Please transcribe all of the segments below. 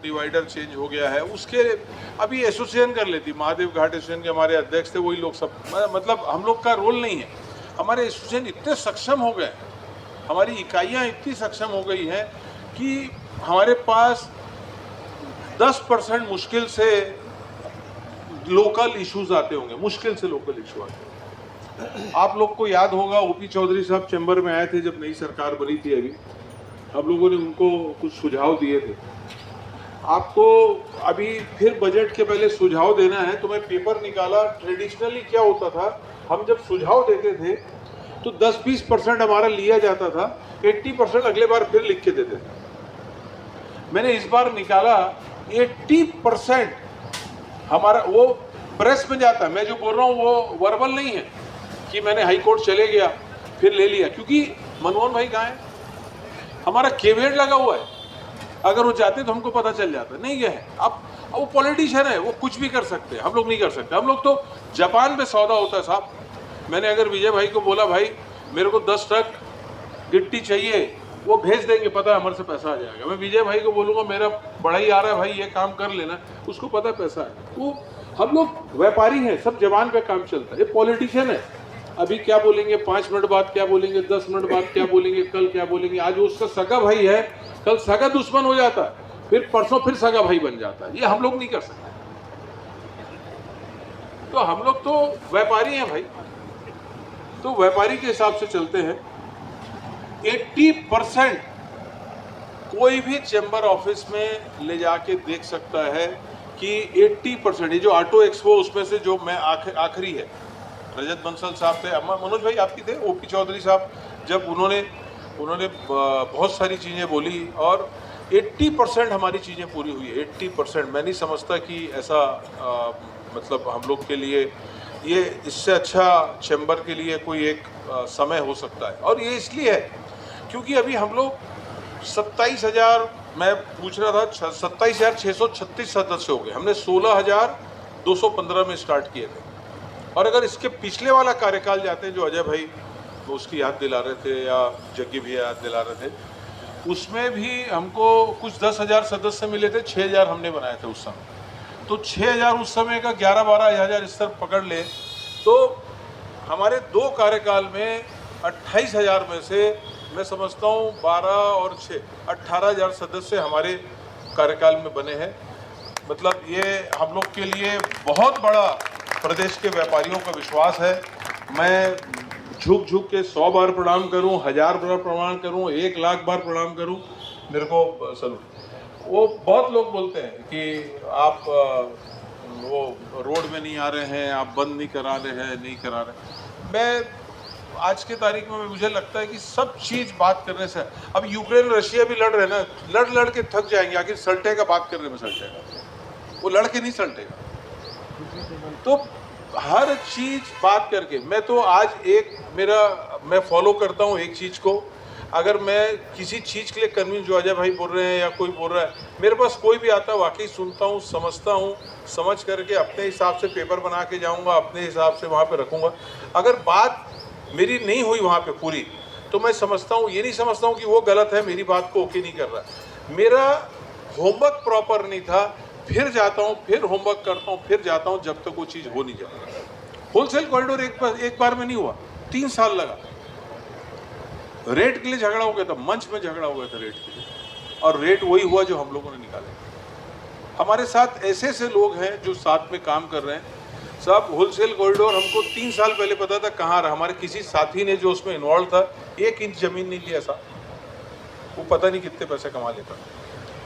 Divider change हो गया है, उसके अभी एसोसिएशन कर लेती, महादेव घाट एसोसिएशन के हमारे अध्यक्ष थे वही लोग सब, मतलब हम लोग का रोल नहीं है। हमारे एसोसिएशन इतने सक्षम हो गए, हमारी इकाइयाँ इतनी सक्षम हो गई हैं कि हमारे पास 10% मुश्किल से लोकल इश्यूज आते होंगे, मुश्किल से लोकल इशू आते होंगे। आप लोग को याद होगा ओपी चौधरी साहब चैम्बर में आए थे जब नई सरकार बनी थी, अभी हम लोगों ने उनको कुछ सुझाव दिए थे। आपको अभी फिर बजट के पहले सुझाव देना है तो मैं पेपर निकाला। ट्रेडिशनली क्या होता था, हम जब सुझाव देते थे तो 10-20% हमारा लिया जाता था, 80% अगले बार फिर लिख के देते थे। मैंने इस बार निकाला 80% हमारा वो प्रेस में जाता है। मैं जो बोल रहा हूँ वो वर्बल नहीं है कि मैंने हाई कोर्ट चले गया फिर ले लिया, क्योंकि मनमोहन भाई कहाँ है, हमारा केवियट लगा हुआ है। अगर वो चाहते तो हमको पता चल जाता, नहीं गए हैं। अब वो पॉलिटिशियन है, वो कुछ भी कर सकते हैं, हम लोग नहीं कर सकते। हम लोग तो जापान पे सौदा होता है साहब। मैंने अगर विजय भाई को बोला भाई मेरे को 10 ट्रक गिट्टी चाहिए, वो भेज देंगे, पता है हमारे से पैसा आ जाएगा। मैं विजय भाई को बोलूँगा मेरा बढ़ाई आ रहा है भाई, ये काम कर लेना, उसको पता है पैसा है। वो हम लोग व्यापारी हैं, सब जवान पे काम चलता है। ये पॉलिटिशियन है, अभी क्या बोलेंगे 5 मिनट बाद क्या बोलेंगे, 10 मिनट बाद क्या बोलेंगे, कल क्या बोलेंगे। आज उसका सगा भाई है, कल सगा दुश्मन हो जाता है, फिर परसों फिर सगा भाई बन जाता है। ये हम लोग नहीं कर सकते। तो हम लोग तो व्यापारी हैं भाई, तो व्यापारी के हिसाब से चलते हैं। 80% कोई भी चैम्बर ऑफिस में ले जाके देख सकता है कि 80%, ये जो ऑटो एक्सपो उसमें से जो मैं आखिरी है, रजत बंसल साहब थे, मनोज भाई आपकी थे, ओपी चौधरी साहब, जब उन्होंने बहुत सारी चीज़ें बोली और 80% हमारी चीज़ें पूरी हुई है। 80%। मैं नहीं समझता कि ऐसा मतलब हम लोग के लिए ये इससे अच्छा चैम्बर के लिए कोई एक समय हो सकता है। और ये इसलिए है क्योंकि अभी हम लोग 27,000, मैं पूछ रहा था 27,636 सदस्य हो गए। हमने 16,215 में स्टार्ट किए थे। और अगर इसके पिछले वाला कार्यकाल जाते हैं जो अजय भाई वो उसकी याद दिला रहे थे या जग्गी भी याद दिला रहे थे, उसमें भी हमको कुछ 10,000 सदस्य मिले थे, 6,000 हमने बनाए थे उस समय। तो 6,000 उस समय का 11-12 हज़ार स्तर पकड़ ले तो हमारे 2 कार्यकाल में 28,000 में से मैं समझता हूँ 12 और 6 18,000 सदस्य हमारे कार्यकाल में बने हैं। मतलब ये हम लोग के लिए बहुत बड़ा प्रदेश के व्यापारियों का विश्वास है। मैं झुक झुक के 100 बार प्रणाम करूं, 1000 बार प्रणाम करूं, 1 लाख बार प्रणाम करूं, मेरे को सलूट। वो बहुत लोग बोलते हैं कि आप वो रोड में नहीं आ रहे हैं, आप बंद नहीं करा रहे हैं, नहीं करा रहे। मैं आज के तारीख में मुझे लगता है कि सब चीज़ बात करने से, अब यूक्रेन रशिया भी लड़ रहे हैं ना, लड़ के थक जाएंगे, आखिर सल्टेगा बात करने में, सल्टेगा वो लड़ के नहीं सल्टेगा। तो हर चीज़ बात करके, मैं तो आज मैं फॉलो करता हूँ एक चीज़ को। अगर मैं किसी चीज़ के लिए कन्विंस, जो अजय भाई बोल रहे हैं या कोई बोल रहा है, मेरे पास कोई भी आता है वाकई सुनता हूँ, समझता हूँ, समझ करके अपने हिसाब से पेपर बना के जाऊँगा, अपने हिसाब से वहाँ पे रखूँगा। अगर बात मेरी नहीं हुई वहाँ पे पूरी तो मैं समझता हूँ, ये नहीं समझता हूँ कि वो गलत है, मेरी बात को ओके नहीं कर रहा। मेरा होमवर्क प्रॉपर नहीं था, फिर जाता हूँ, फिर होमवर्क करता हूँ, फिर जाता हूँ, जब तक वो चीज़ हो नहीं जाती। होलसेल कॉरिडोर एक बार में नहीं हुआ, 3 साल लगा। रेट के लिए झगड़ा हो गया था, मंच में झगड़ा हो गया था रेट के लिए, और रेट वही हुआ जो हम लोगों ने निकाले। हमारे साथ ऐसे ऐसे लोग हैं जो साथ में काम कर रहे हैं। सब होलसेल कॉरिडोर हमको 3 साल पहले पता था कहाँ रहा। हमारे किसी साथी ने जो उसमें इन्वॉल्व था 1 इंच ज़मीन नहीं लिया था, वो पता नहीं कितने पैसे कमा लेता।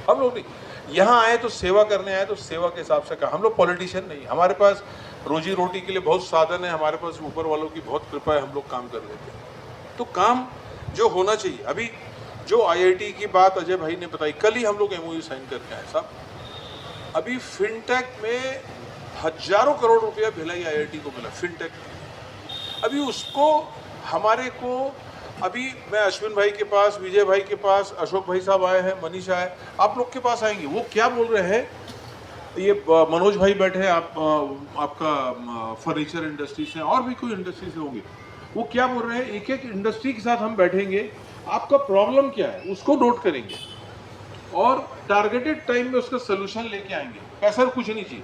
हम लोग नहीं, यहाँ आए तो सेवा करने आए तो सेवा के हिसाब से कहा। हम लोग पॉलिटिशियन नहीं, हमारे पास रोजी रोटी के लिए बहुत साधन है, हमारे पास ऊपर वालों की बहुत कृपा है, हम लोग काम कर लेते हैं। तो काम जो होना चाहिए, अभी जो IIT की बात अजय भाई ने बताई, कल ही हम लोग MOU साइन करके आए साहब। अभी फिनटेक में हजारों करोड़ रुपया भिलाई IIT को मिला फिनटेक में। अभी उसको हमारे को, अभी मैं अश्विन भाई के पास, विजय भाई के पास, अशोक भाई साहब आए हैं, मनीष आए, आप लोग के पास आएंगे। वो क्या बोल रहे हैं, ये मनोज भाई बैठे हैं, आपका फर्नीचर इंडस्ट्री से, और भी कोई इंडस्ट्री से होंगे। वो क्या बोल रहे हैं, एक एक इंडस्ट्री के साथ हम बैठेंगे, आपका प्रॉब्लम क्या है उसको नोट करेंगे, और टारगेटेड टाइम में उसका सोल्यूशन लेके आएंगे, पैसा कुछ नहीं चाहिए।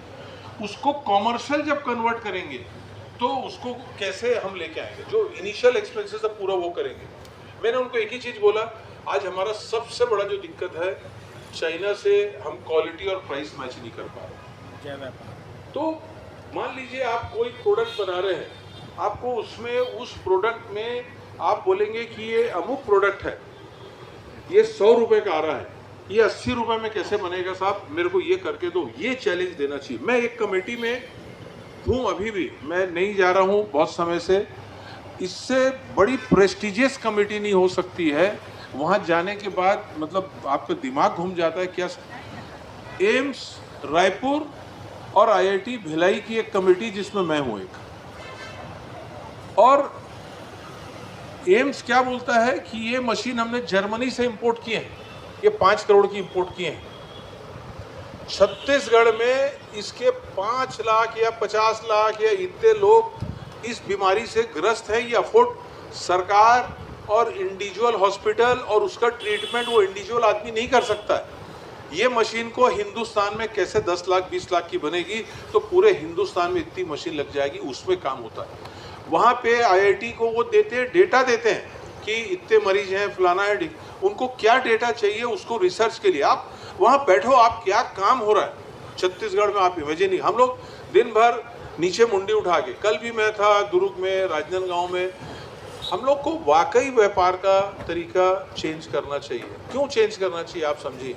उसको कॉमर्शियल जब कन्वर्ट करेंगे तो उसको कैसे हम लेके आएंगे, जो इनिशियल एक्सपेंसेस है पूरा वो करेंगे। मैंने उनको एक ही चीज़ बोला, आज हमारा सबसे बड़ा जो दिक्कत है, चाइना से हम क्वालिटी और प्राइस मैच नहीं कर पा रहे। तो मान लीजिए आप कोई प्रोडक्ट बना रहे हैं, आपको उसमें उस प्रोडक्ट में आप बोलेंगे कि ये अमुक प्रोडक्ट है, ये 100 रुपये का आ रहा है, ये 80 रुपये में कैसे बनेगा साहब, मेरे को ये करके दो। ये चैलेंज देना चाहिए। मैं एक कमेटी में हूँ, अभी भी मैं नहीं जा रहा हूँ बहुत समय से। इससे बड़ी प्रेस्टिजियस कमेटी नहीं हो सकती है। वहाँ जाने के बाद मतलब आपका दिमाग घूम जाता है। क्या एम्स रायपुर और आईआईटी भिलाई की एक कमेटी जिसमें मैं हूँ एक, और एम्स क्या बोलता है कि ये मशीन हमने जर्मनी से इंपोर्ट किए हैं, ये 5 करोड़ की इंपोर्ट किए हैं। छत्तीसगढ़ में इसके 5 लाख या 50 लाख या इतने लोग इस बीमारी से ग्रस्त हैं। ये अफोर्ड सरकार और इंडिविजुअल हॉस्पिटल और उसका ट्रीटमेंट वो इंडिविजुअल आदमी नहीं कर सकता है। ये मशीन को हिंदुस्तान में कैसे 10 लाख 20 लाख की बनेगी, तो पूरे हिंदुस्तान में इतनी मशीन लग जाएगी, उसमें काम होता है। वहाँ पे आईआईटी को वो देते हैं, डेटा देते हैं कि इतने मरीज हैं, फलाना है। उनको क्या डेटा चाहिए उसको रिसर्च के लिए, आप वहाँ बैठो, आप क्या काम हो रहा है छत्तीसगढ़ में आप इमेजिन नहीं। हम लोग दिन भर नीचे मुंडी उठा के, कल भी मैं था दुर्ग में, राजनांदगांव में। हम लोग को वाकई व्यापार का तरीका चेंज करना चाहिए। क्यों चेंज करना चाहिए आप समझिए।